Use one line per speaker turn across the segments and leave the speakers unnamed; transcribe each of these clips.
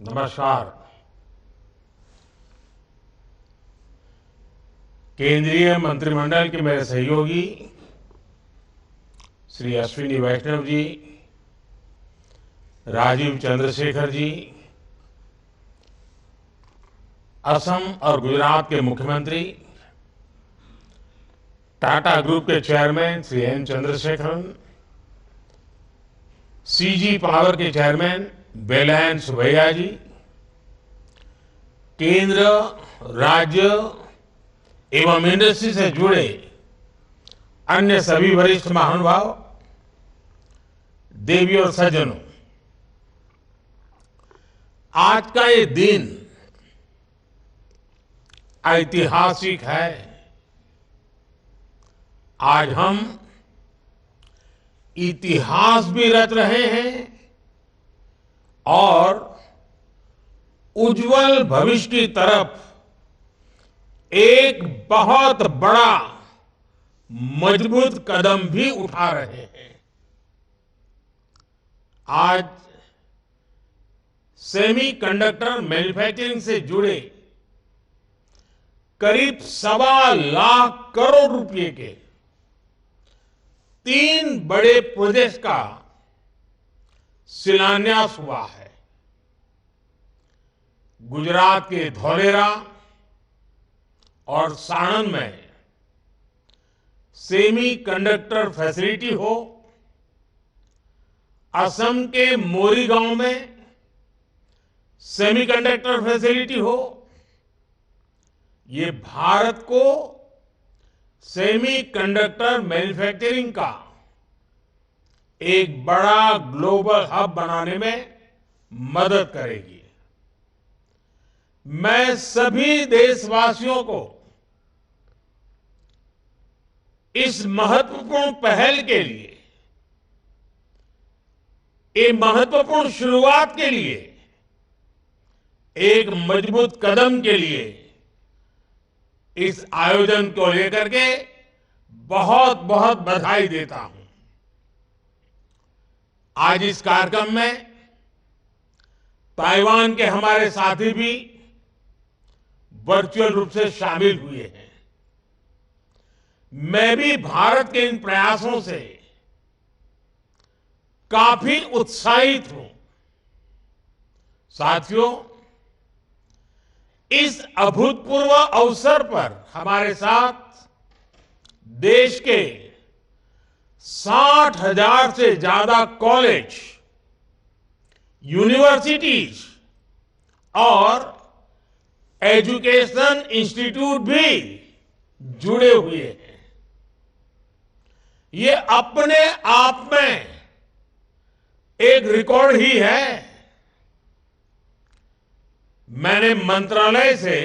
नमस्कार। केंद्रीय मंत्रिमंडल के मेरे सहयोगी श्री अश्विनी वैष्णव जी, राजीव चंद्रशेखर जी, असम और गुजरात के मुख्यमंत्री, टाटा ग्रुप के chairman Shri N Chandrasekaran, CG power के चेयरमैन वेलायन सुब्बैया जी, केंद्र, राज्य एवं इंडस्ट्री से जुड़े अन्य सभी वरिष्ठ महानुभाव, देवी और सज्जनों, आज का ये दिन ऐतिहासिक है। आज हम इतिहास भी रच रहे हैं और उज्जवल भविष्य की तरफ एक बहुत बड़ा मजबूत कदम भी उठा रहे हैं। आज सेमीकंडक्टर मैन्युफैक्चरिंग से जुड़े करीब 1.25 करोड़ रुपए के 3 बड़े प्रोजेक्ट का शिलान्यास हुआ है। गुजरात के धौलेरा और साणंद में सेमीकंडक्टर फैसिलिटी हो, असम के मोरीगांव में सेमीकंडक्टर फैसिलिटी हो, ये भारत को सेमीकंडक्टर मैन्युफैक्चरिंग का एक बड़ा ग्लोबल हब बनाने में मदद करेगी। मैं सभी देशवासियों को इस महत्वपूर्ण पहल के लिए, एक महत्वपूर्ण शुरुआत के लिए, एक मजबूत कदम के लिए इस आयोजन को लेकर के बहुत बहुत बधाई देता हूं। आज इस कार्यक्रम में ताइवान के हमारे साथी भी वर्चुअल रूप से शामिल हुए हैं। मैं भी भारत के इन प्रयासों से काफी उत्साहित हूं। साथियों, इस अभूतपूर्व अवसर पर हमारे साथ देश के 60,000 से ज्यादा कॉलेज, यूनिवर्सिटीज और एजुकेशन इंस्टीट्यूट भी जुड़े हुए हैं। ये अपने आप में एक रिकॉर्ड ही है। मैंने मंत्रालय से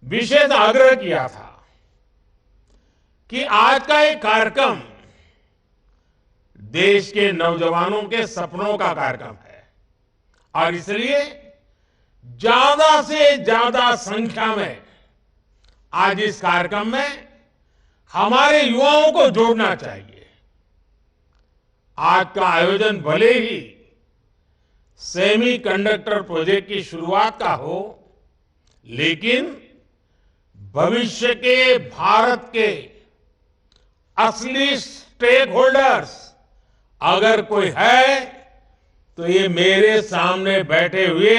विशेष आग्रह किया था कि आज का ये कार्यक्रम देश के नौजवानों के सपनों का कार्यक्रम है और इसलिए ज्यादा से ज्यादा संख्या में आज इस कार्यक्रम में हमारे युवाओं को जोड़ना चाहिए। आज का आयोजन भले ही सेमीकंडक्टर प्रोजेक्ट की शुरुआत का हो, लेकिन भविष्य के भारत के असली स्टेक होल्डर्स अगर कोई है तो ये मेरे सामने बैठे हुए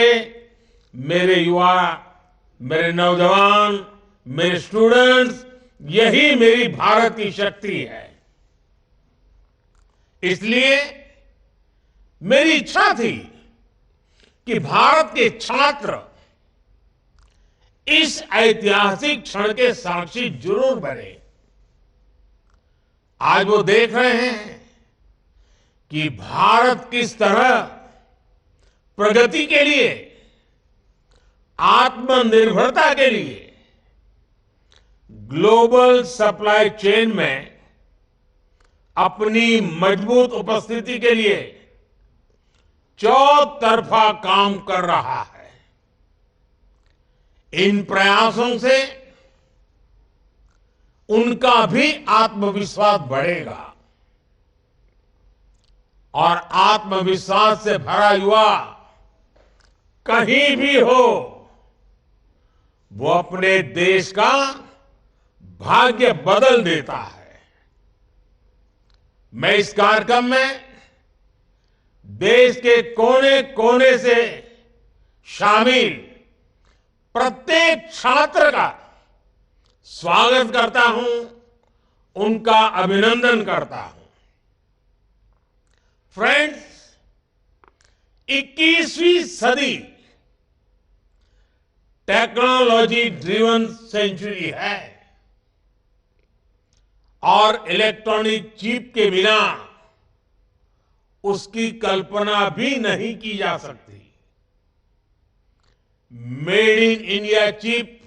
मेरे युवा, मेरे नौजवान, मेरे स्टूडेंट्स, यही मेरी भारत की शक्ति है। इसलिए मेरी इच्छा थी कि भारत के छात्र इस ऐतिहासिक क्षण के साक्षी जरूर बने। आज वो देख रहे हैं कि भारत किस तरह प्रगति के लिए, आत्मनिर्भरता के लिए ग्लोबल सप्लाई चेन में अपनी मजबूत उपस्थिति के लिए चौतरफा काम कर रहा है। इन प्रयासों से उनका भी आत्मविश्वास बढ़ेगा और आत्मविश्वास से भरा युवा कहीं भी हो, वो अपने देश का भाग्य बदल देता है। मैं इस कार्यक्रम में देश के कोने कोने से शामिल प्रत्येक छात्र का स्वागत करता हूं, उनका अभिनंदन करता हूं। फ्रेंड्स, 21वीं सदी टेक्नोलॉजी ड्रिवन सेंचुरी है और इलेक्ट्रॉनिक चिप के बिना उसकी कल्पना भी नहीं की जा सकती। Made in India chip,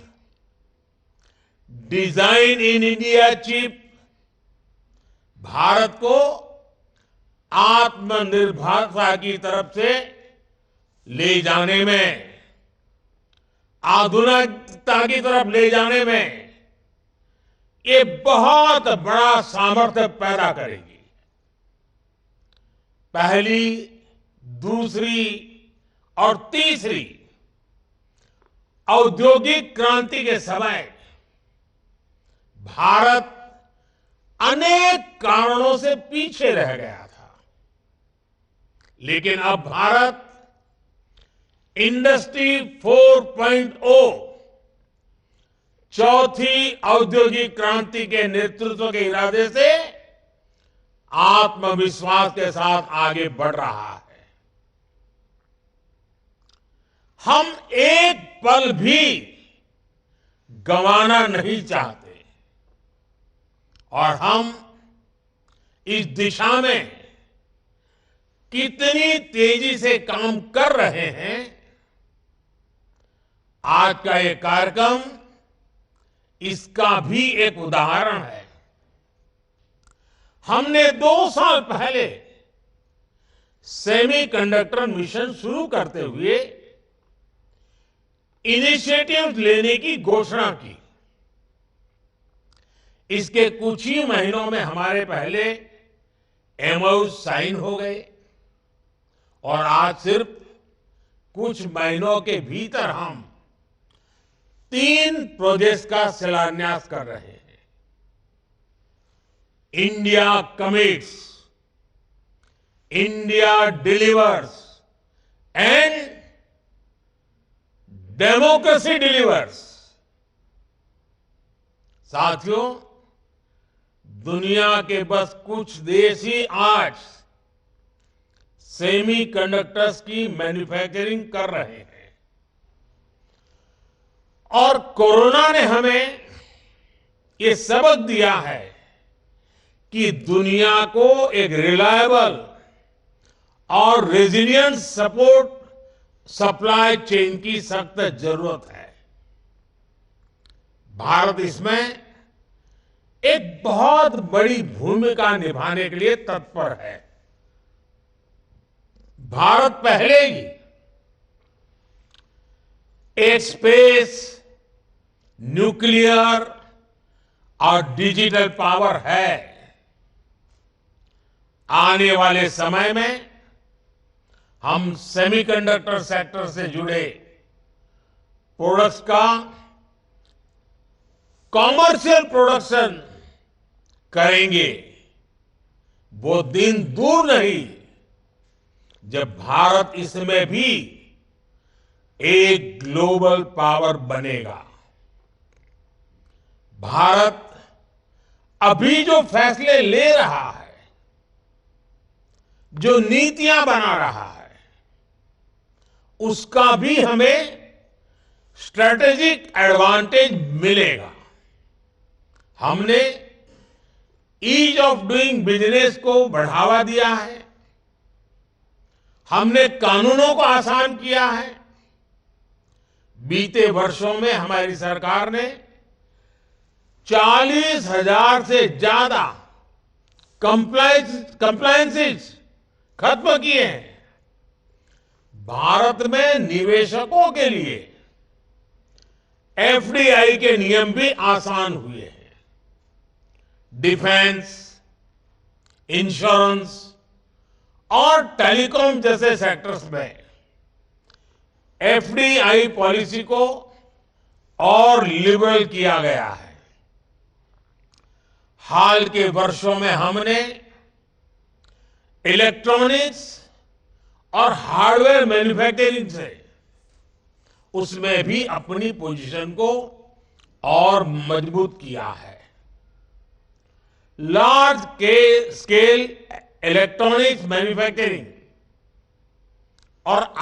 design in India chip Bharat को आत्मनिर्भरता की तरफ से ले जाने में, आधुनिकता की तरफ ले जाने में ये बहुत बड़ा सामर्थ्य पैदा करेगी। पहली, दूसरी और तीसरी औद्योगिक क्रांति के समय भारत अनेक कारणों से पीछे रह गया था, लेकिन अब भारत इंडस्ट्री 4.0 चौथी औद्योगिक क्रांति के नेतृत्व के इरादे से आत्मविश्वास के साथ आगे बढ़ रहा है। हम एक पल भी गंवाना नहीं चाहते और हम इस दिशा में कितनी तेजी से काम कर रहे हैं, आज का ये कार्यक्रम इसका भी एक उदाहरण है। हमने 2 साल पहले सेमीकंडक्टर मिशन शुरू करते हुए इनिशिएटिव लेने की घोषणा की। इसके कुछ ही महीनों में हमारे पहले एमओयू साइन हो गए और आज सिर्फ कुछ महीनों के भीतर हम 3 प्रोजेक्ट्स का शिलान्यास कर रहे हैं। India commits, India delivers and democracy delivers. साथियों, दुनिया के बस कुछ देश ही आज सेमीकंडक्टर्स की मैन्युफैक्चरिंग कर रहे हैं और कोरोना ने हमें ये सबक दिया है कि दुनिया को एक रिलायबल और रेजिलियंट सपोर्ट सप्लाई चेन की सख्त जरूरत है। भारत इसमें एक बहुत बड़ी भूमिका निभाने के लिए तत्पर है। भारत पहले ही एक स्पेस, न्यूक्लियर और डिजिटल पावर है। आने वाले समय में हम सेमीकंडक्टर सेक्टर से जुड़े प्रोडक्ट्स का कॉमर्शियल प्रोडक्शन करेंगे। वो दिन दूर नहीं जब भारत इसमें भी एक ग्लोबल पावर बनेगा। भारत अभी जो फैसले ले रहा है, जो नीतियां बना रहा है, उसका भी हमें स्ट्रेटेजिक एडवांटेज मिलेगा। हमने ईज ऑफ डूइंग बिजनेस को बढ़ावा दिया है, हमने कानूनों को आसान किया है। बीते वर्षों में हमारी सरकार ने 40,000 से ज्यादा कंप्लायंसेस खत्म किए हैं। भारत में निवेशकों के लिए एफडीआई के नियम भी आसान हुए हैं। डिफेंस, इंश्योरेंस और टेलीकॉम जैसे सेक्टर्स में एफडीआई पॉलिसी को और लिबरल किया गया है। हाल के वर्षों में हमने इलेक्ट्रॉनिक्स और हार्डवेयर मैन्युफैक्चरिंग से उसमें भी अपनी पोजीशन को और मजबूत किया है। लार्ज स्केल इलेक्ट्रॉनिक्स मैन्युफैक्चरिंग और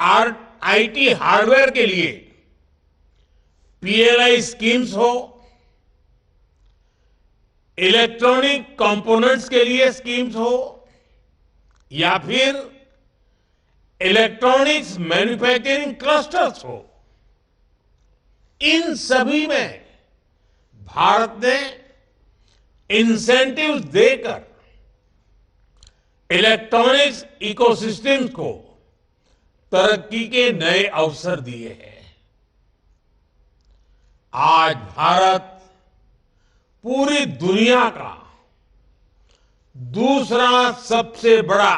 आईटी हार्डवेयर के लिए पीएलआई स्कीम्स हो, इलेक्ट्रॉनिक कंपोनेंट्स के लिए स्कीम्स हो, या फिर इलेक्ट्रॉनिक्स मैन्युफैक्चरिंग क्लस्टर्स हो, इन सभी में भारत ने इंसेंटिव्स देकर इलेक्ट्रॉनिक्स इकोसिस्टम्स को तरक्की के नए अवसर दिए हैं। आज भारत पूरी दुनिया का दूसरा सबसे बड़ा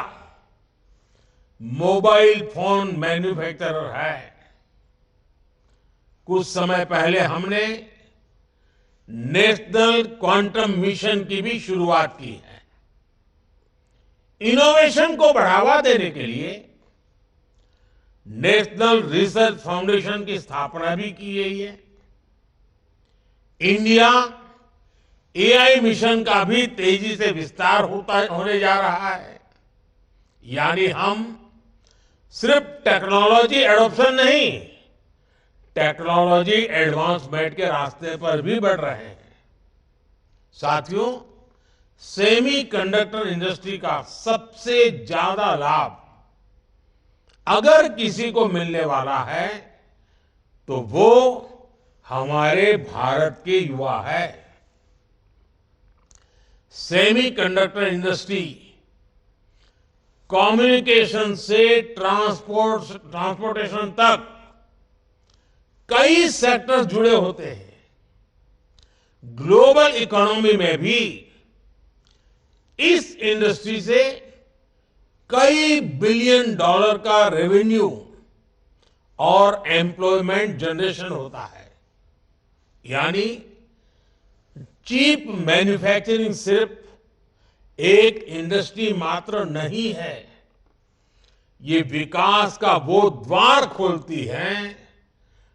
मोबाइल फोन मैन्युफैक्चरर है। कुछ समय पहले हमने नेशनल क्वांटम मिशन की भी शुरुआत की है। इनोवेशन को बढ़ावा देने के लिए नेशनल रिसर्च फाउंडेशन की स्थापना भी की गई है। इंडिया एआई मिशन का भी तेजी से विस्तार होने जा रहा है। यानी हम सिर्फ टेक्नोलॉजी एडॉप्शन नहीं, टेक्नोलॉजी एडवांसमेंट के रास्ते पर भी बढ़ रहे हैं। साथियों, सेमीकंडक्टर इंडस्ट्री का सबसे ज्यादा लाभ अगर किसी को मिलने वाला है तो वो हमारे भारत के युवा है। सेमीकंडक्टर इंडस्ट्री कम्युनिकेशन से ट्रांसपोर्टेशन तक कई सेक्टर्स जुड़े होते हैं। ग्लोबल इकोनॉमी में भी इस इंडस्ट्री से कई बिलियन डॉलर का रेवेन्यू और एम्प्लॉयमेंट जनरेशन होता है। यानी चीप मैन्युफैक्चरिंग सिर्फ एक इंडस्ट्री मात्र नहीं है, ये विकास का वो द्वार खोलती है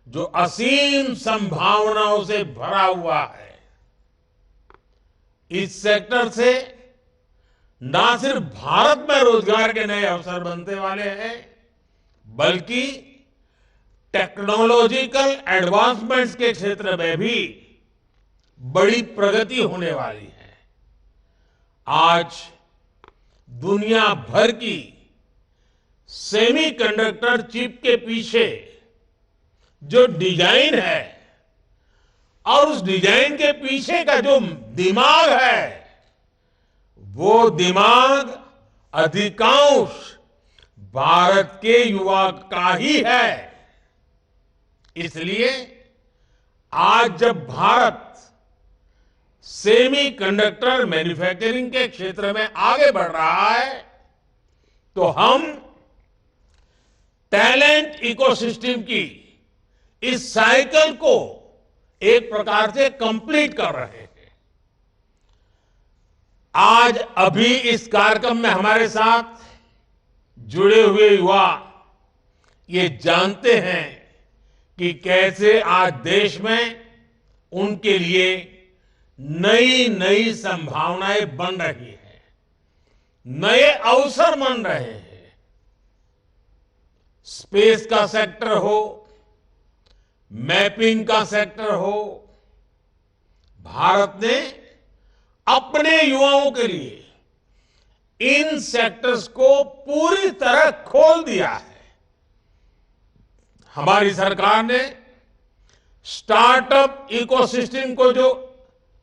जो असीम संभावनाओं से भरा हुआ है। इस सेक्टर से ना सिर्फ भारत में रोजगार के नए अवसर बनने वाले हैं, बल्कि टेक्नोलॉजिकल एडवांसमेंट्स के क्षेत्र में भी बड़ी प्रगति होने वाली है। आज दुनिया भर की सेमीकंडक्टर चिप के पीछे जो डिजाइन है और उस डिजाइन के पीछे का जो दिमाग है, वो दिमाग अधिकांश भारत के युवा का ही है। इसलिए आज जब भारत सेमीकंडक्टर मैन्युफैक्चरिंग के क्षेत्र में आगे बढ़ रहा है, तो हम टैलेंट इकोसिस्टम की इस साइकिल को एक प्रकार से कंप्लीट कर रहे हैं। आज अभी इस कार्यक्रम में हमारे साथ जुड़े हुए युवा ये जानते हैं कि कैसे आज देश में उनके लिए नई नई संभावनाएं बन रही हैं, नए अवसर बन रहे हैं। स्पेस का सेक्टर हो, मैपिंग का सेक्टर हो, भारत ने अपने युवाओं के लिए इन सेक्टर्स को पूरी तरह खोल दिया है। हमारी सरकार ने स्टार्टअप इकोसिस्टम को जो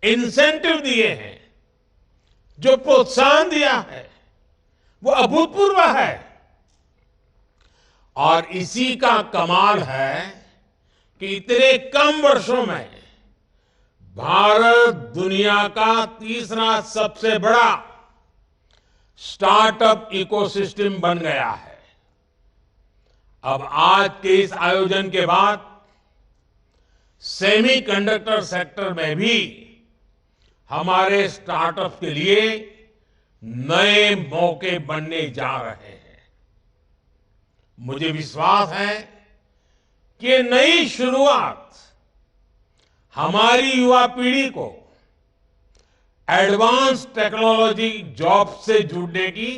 इंसेंटिव दिए हैं, जो प्रोत्साहन दिया है, वो अभूतपूर्व है। और इसी का कमाल है कि इतने कम वर्षों में भारत दुनिया का तीसरा सबसे बड़ा स्टार्टअप इकोसिस्टम बन गया है। अब आज के इस आयोजन के बाद सेमीकंडक्टर सेक्टर में भी हमारे स्टार्टअप के लिए नए मौके बनने जा रहे हैं। मुझे विश्वास है कि ये नई शुरुआत हमारी युवा पीढ़ी को एडवांस टेक्नोलॉजी जॉब से जुड़ने की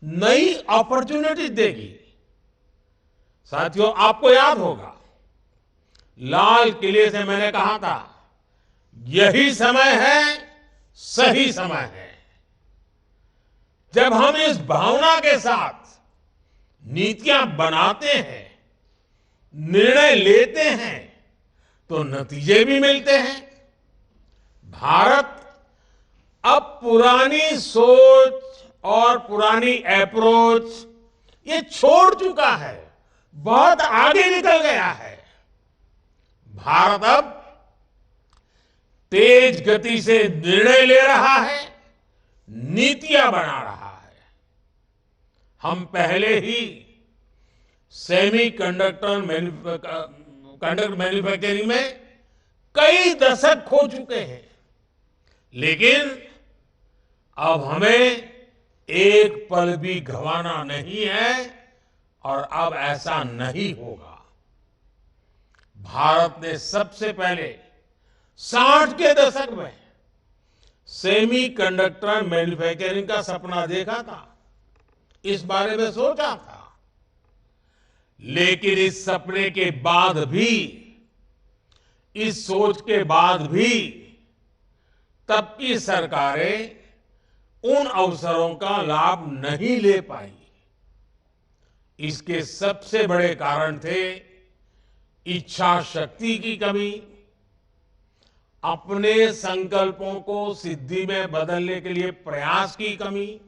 नई अपॉर्चुनिटी देगी। साथियों, आपको याद होगा लाल किले से मैंने कहा था, यही समय है, सही समय है। जब हम इस भावना के साथ नीतियां बनाते हैं, निर्णय लेते हैं, तो नतीजे भी मिलते हैं। भारत अब पुरानी सोच और पुरानी अप्रोच ये छोड़ चुका है, बहुत आगे निकल गया है। भारत अब तेज गति से निर्णय ले रहा है, नीतियां बना रहा है। हम पहले ही सेमीकंडक्टर मैन्युफैक्चरिंग में कई दशक खो चुके हैं, लेकिन अब हमें एक पल भी गंवाना नहीं है और अब ऐसा नहीं होगा। भारत ने सबसे पहले 60 के दशक में सेमीकंडक्टर मैन्युफैक्चरिंग का सपना देखा था, इस बारे में सोचा था। लेकिन इस सपने के बाद भी, इस सोच के बाद भी तब की सरकारें उन अवसरों का लाभ नहीं ले पाई। इसके सबसे बड़े कारण थे इच्छा शक्ति की कमी, अपने संकल्पों को सिद्धि में बदलने के लिए प्रयास की कमी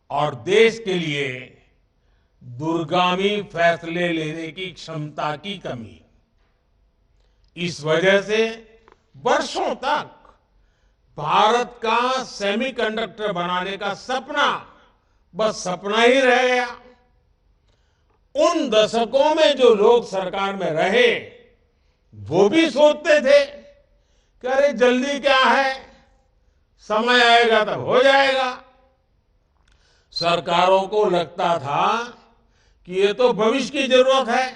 और देश के लिए दूरगामी फैसले लेने की क्षमता की कमी। इस वजह से वर्षों तक भारत का सेमीकंडक्टर बनाने का सपना बस सपना ही रह गया। उन दशकों में जो लोग सरकार में रहे, वो भी सोचते थे कि अरे जल्दी क्या है, समय आएगा तब हो जाएगा। सरकारों को लगता था कि ये तो भविष्य की जरूरत है,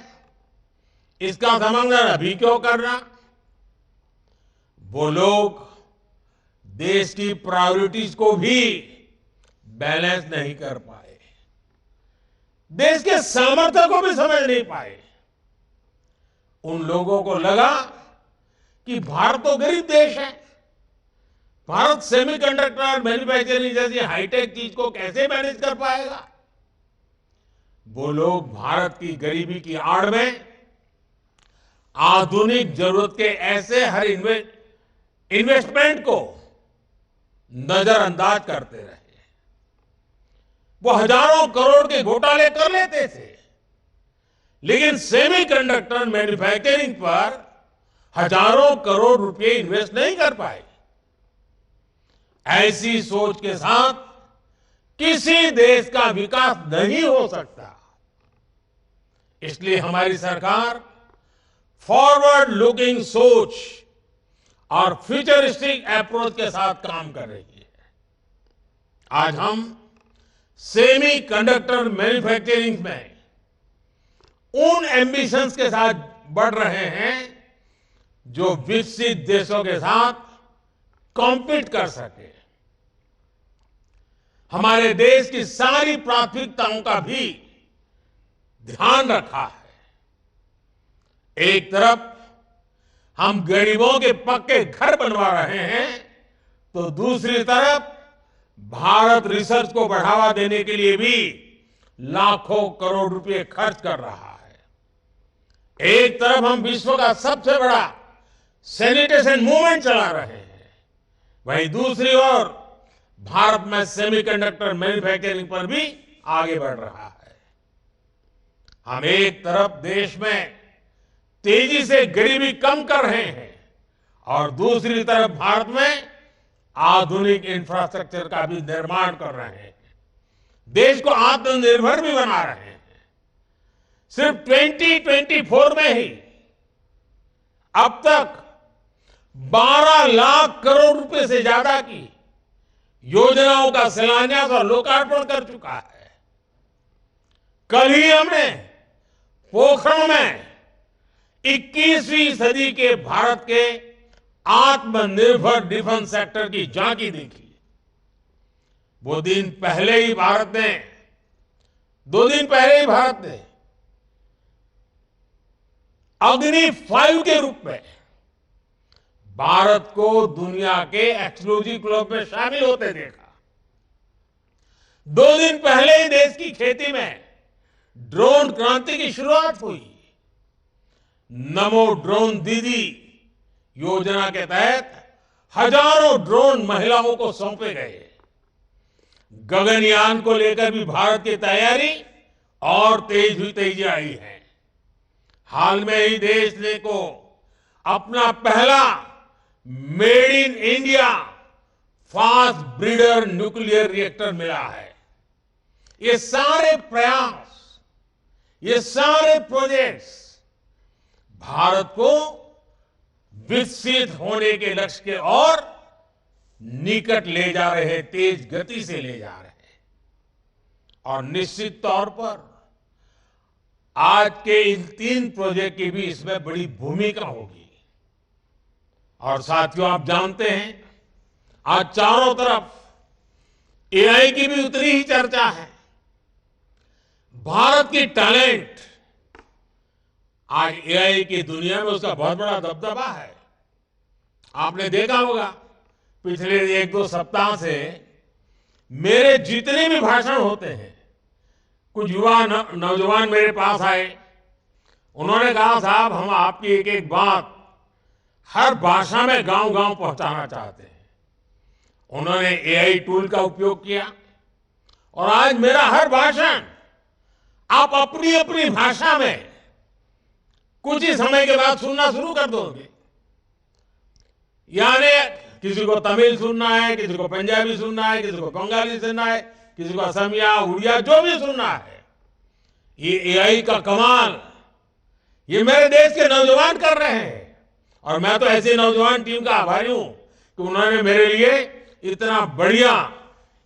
इसका समाधान अभी क्यों करना। वो लोग देश की प्रायोरिटीज को भी बैलेंस नहीं कर पाए, देश के सामर्थ्य को भी समझ नहीं पाए। उन लोगों को लगा कि भारत तो गरीब देश है, भारत सेमीकंडक्टर मैन्युफैक्चरिंग जैसी हाईटेक चीज को कैसे मैनेज कर पाएगा। वो लोग भारत की गरीबी की आड़ में आधुनिक जरूरत के ऐसे हर इन्वेस्टमेंट को नजरअंदाज करते रहे। वो हजारों करोड़ के घोटाले कर लेते थे, लेकिन सेमीकंडक्टर मैन्युफैक्चरिंग पर हजारों करोड़ रुपए इन्वेस्ट नहीं कर पाए। ऐसी सोच के साथ किसी देश का विकास नहीं हो सकता। इसलिए हमारी सरकार फॉरवर्ड लुकिंग सोच और फ्यूचरिस्टिक अप्रोच के साथ काम कर रही है। आज हम सेमीकंडक्टर मैन्युफैक्चरिंग में उन एम्बिशंस के साथ बढ़ रहे हैं जो विकसित देशों के साथ कॉम्पीट कर सके। हमारे देश की सारी प्राथमिकताओं का भी ध्यान रखा है। एक तरफ हम गरीबों के पक्के घर बनवा रहे हैं, तो दूसरी तरफ भारत रिसर्च को बढ़ावा देने के लिए भी लाखों करोड़ रुपए खर्च कर रहा है। एक तरफ हम विश्व का सबसे बड़ा सैनिटेशन मूवमेंट चला रहे हैं, वहीं दूसरी ओर भारत में सेमीकंडक्टर मैन्युफैक्चरिंग पर भी आगे बढ़ रहा है। हम एक तरफ देश में तेजी से गरीबी कम कर रहे हैं और दूसरी तरफ भारत में आधुनिक इंफ्रास्ट्रक्चर का भी निर्माण कर रहे हैं, देश को आत्मनिर्भर भी बना रहे हैं। सिर्फ 2024 में ही अब तक 12 लाख करोड़ रुपए से ज्यादा की योजनाओं का शिलान्यास और लोकार्पण कर चुका है। कल ही हमने पोखरण में 21वीं सदी के भारत के आत्मनिर्भर डिफेंस सेक्टर की झांकी देखी। वो दिन पहले ही भारत ने 2 दिन पहले ही भारत ने अग्नि 5 के रूप में भारत को दुनिया के एक्सक्लूसिव क्लब में शामिल होते देखा। 2 दिन पहले ही देश की खेती में ड्रोन क्रांति की शुरुआत हुई। नमो ड्रोन दीदी योजना के तहत हजारों ड्रोन महिलाओं को सौंपे गए। गगनयान को लेकर भी भारत की तैयारी और तेजी आई है। हाल में ही देश ने को अपना पहला made in India fast breeder nuclear reactor मिला है। ये सारे प्रयास, ये सारे प्रोजेक्ट्स भारत को विकसित होने के लक्ष्य के और निकट ले जा रहे हैं, तेज गति से ले जा रहे हैं। और निश्चित तौर पर आज के इन 3 प्रोजेक्ट की भी इसमें बड़ी भूमिका होगी। और साथियों, आप जानते हैं आज चारों तरफ एआई की भी उतनी ही चर्चा है। भारत की टैलेंट आज एआई की दुनिया में उसका बहुत बड़ा दबदबा है। आपने देखा होगा पिछले 1-2 सप्ताह से मेरे जितने भी भाषण होते हैं, कुछ युवा नौजवान मेरे पास आए। उन्होंने कहा, साहब हम आपकी एक एक बात हर भाषा में गांव-गांव पहुंचाना चाहते हैं। उन्होंने एआई टूल का उपयोग किया और आज मेरा हर भाषण आप अपनी अपनी भाषा में कुछ ही समय के बाद सुनना शुरू कर दोगे। यानी किसी को तमिल सुनना है, किसी को पंजाबी सुनना है, किसी को बंगाली सुनना है, किसी को असमिया, उड़िया, जो भी सुनना है। ये एआई का कमाल ये मेरे देश के नौजवान कर रहे हैं। और मैं तो ऐसी नौजवान टीम का आभारी हूं कि उन्होंने मेरे लिए इतना बढ़िया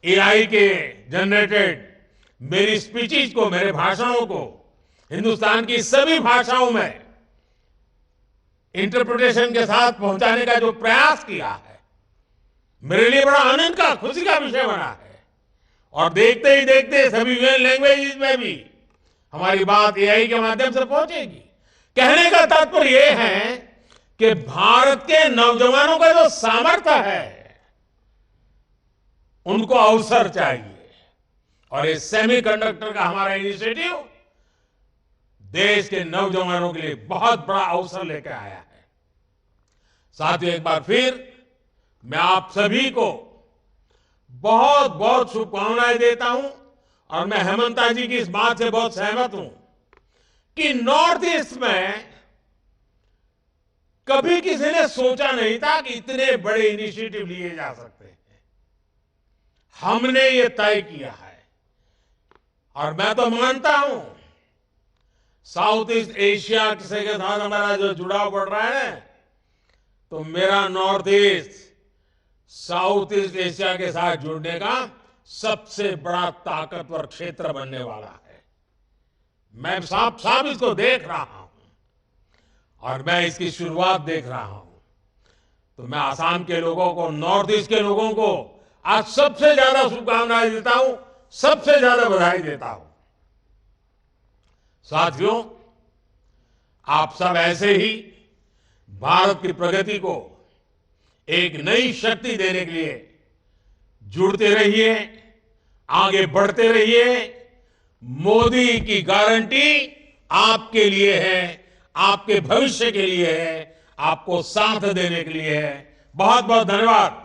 एआई के जनरेटेड मेरी स्पीचेस को, मेरे भाषणों को हिंदुस्तान की सभी भाषाओं में इंटरप्रिटेशन के साथ पहुंचाने का जो प्रयास किया है, मेरे लिए बड़ा आनंद का, खुशी का विषय बना है। और देखते ही देखते सभी लैंग्वेजेस में भी हमारी बात एआई के माध्यम से पहुंचेगी। कहने का तात्पर्य यह है कि भारत के नौजवानों का जो सामर्थ्य है, उनको अवसर चाहिए। और ये सेमीकंडक्टर का हमारा इनिशिएटिव देश के नौजवानों के लिए बहुत बड़ा अवसर लेकर आया है। साथियों, एक बार फिर मैं आप सभी को बहुत बहुत शुभकामनाएं देता हूं। और मैं हेमंता जी की इस बात से बहुत सहमत हूं कि नॉर्थ ईस्ट में कभी किसी ने सोचा नहीं था कि इतने बड़े इनिशिएटिव लिए जा सकते हैं। हमने ये तय किया है। और मैं तो मानता हूं साउथ ईस्ट एशिया से के साथ हमारा जो जुड़ाव बढ़ रहा है, तो मेरा north east south east Asia के साथ जुड़ने का सबसे बड़ा ताकतवर क्षेत्र बनने वाला है। मैं साफ साफ इसको देख रहा हूं और मैं इसकी शुरुआत देख रहा हूं। तो मैं आसाम के लोगों को, नॉर्थ ईस्ट के लोगों को आज सबसे ज्यादा शुभकामनाएं देता हूं, सबसे ज्यादा बधाई देता हूं। साथियों, आप सब ऐसे ही भारत की प्रगति को एक नई शक्ति देने के लिए जुड़ते रहिए, आगे बढ़ते रहिए। मोदी की गारंटी आपके लिए है, आपके भविष्य के लिए है, आपको साथ देने के लिए है। बहुत बहुत धन्यवाद।